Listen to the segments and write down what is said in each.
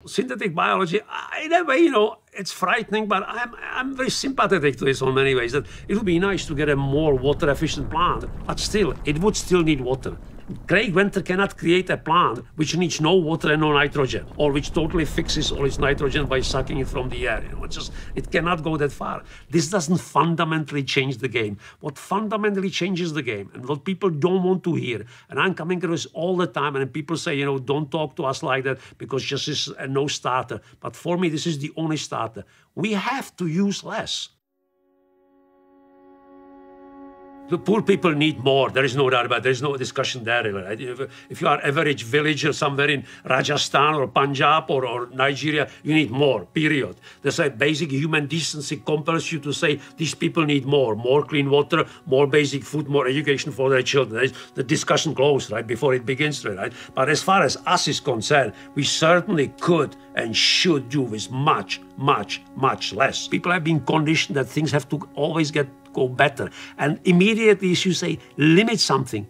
synthetic biology, in a way, you know, it's frightening, but I'm very sympathetic to this in many ways, that it would be nice to get a more water efficient plant, but still, it would still need water. Craig Venter cannot create a plant which needs no water and no nitrogen, or which totally fixes all its nitrogen by sucking it from the air. You know, it cannot go that far. This doesn't fundamentally change the game. What fundamentally changes the game, and what people don't want to hear, and I'm coming to this all the time, and people say, you know, don't talk to us like that because this is a no starter. But for me, this is the only starter. We have to use less. The poor people need more. There is no doubt about it. There is no discussion there, really, right? If you are average villager somewhere in Rajasthan or Punjab or Nigeria, you need more, period. There's a basic human decency compels you to say these people need more clean water, more basic food, more education for their children. The discussion closed, right, before it begins, right? But as far as us is concerned, we certainly could and should do with much, much, much less. People have been conditioned that things have to always go better. And immediately as you say, limit something,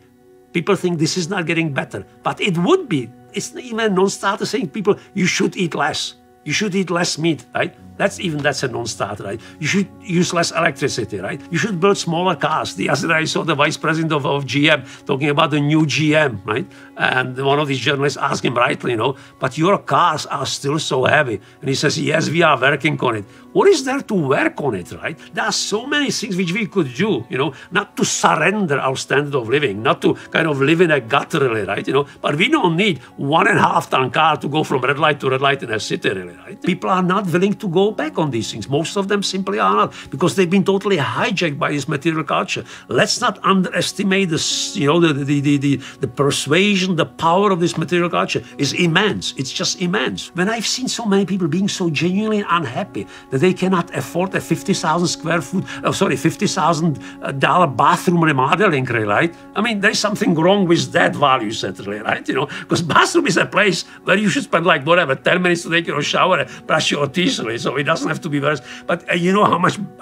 people think this is not getting better. But it would be. It's even a non-starter saying people, you should eat less. You should eat less meat, right? That's a non-starter, right? You should use less electricity, right? You should build smaller cars. The other day I saw the vice president of GM talking about the new GM, right? And one of these journalists asked him rightly, you know, but your cars are still so heavy. And he says, yes, we are working on it. What is there to work on it, right? There are so many things which we could do, you know, not to surrender our standard of living, not to kind of live in a gutter, really, right? You know, but we don't need 1.5 ton car to go from red light to red light in a city, really, right? People are not willing to go back on these things. Most of them simply are not, because they've been totally hijacked by this material culture. Let's not underestimate this, you know, the persuasion, the power of this material culture is immense. It's just immense. When I've seen so many people being so genuinely unhappy that they cannot afford a $50,000 bathroom remodeling, right? I mean, there's something wrong with that value set, right? You know, because bathroom is a place where you should spend like whatever 10 minutes to take your shower and brush your teeth, right? So it doesn't have to be worse. But you know how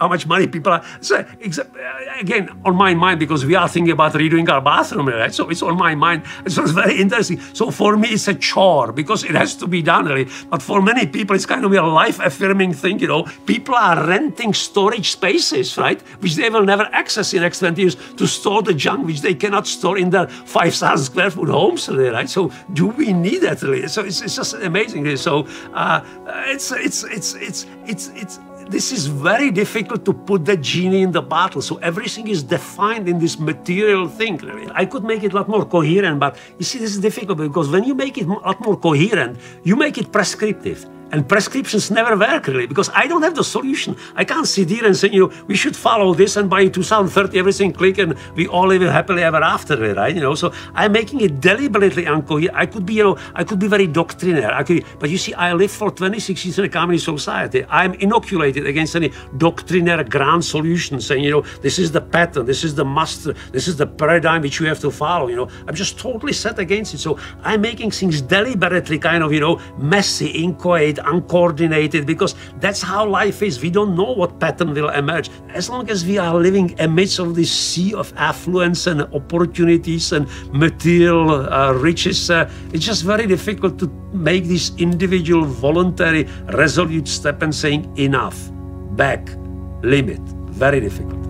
much money people are. So again, on my mind, because we are thinking about redoing our bathroom, right? So it's on my mind. So it's very interesting. So for me, it's a chore because it has to be done, really. But for many people, it's kind of a life-affirming thing, you know. People are renting storage spaces, right, which they will never access in the next 20 years to store the junk which they cannot store in their 5,000 square foot homes, really, right? So do we need that, really? So it's just amazing, really. So this is very difficult to put the genie in the bottle. So everything is defined in this material thing. I could make it a lot more coherent, but you see, this is difficult because when you make it a lot more coherent, you make it prescriptive. And prescriptions never work, really, because I don't have the solution. I can't sit here and say, you know, we should follow this and by 2030 everything click and we all live happily ever after, right? You know, so I'm making it deliberately incoherent. I could be, you know, I could be very doctrinaire. But you see, I lived for 26 years in a communist society. I'm inoculated against any doctrinaire grand solution saying, you know, this is the pattern, this is the master, this is the paradigm which you have to follow, you know. I'm just totally set against it. So I'm making things deliberately kind of, you know, messy, inchoate, uncoordinated, because that's how life is. We don't know what pattern will emerge. As long as we are living amidst of this sea of affluence and opportunities and material riches, it's just very difficult to make this individual, voluntary, resolute step and saying enough, back, limit. Very difficult.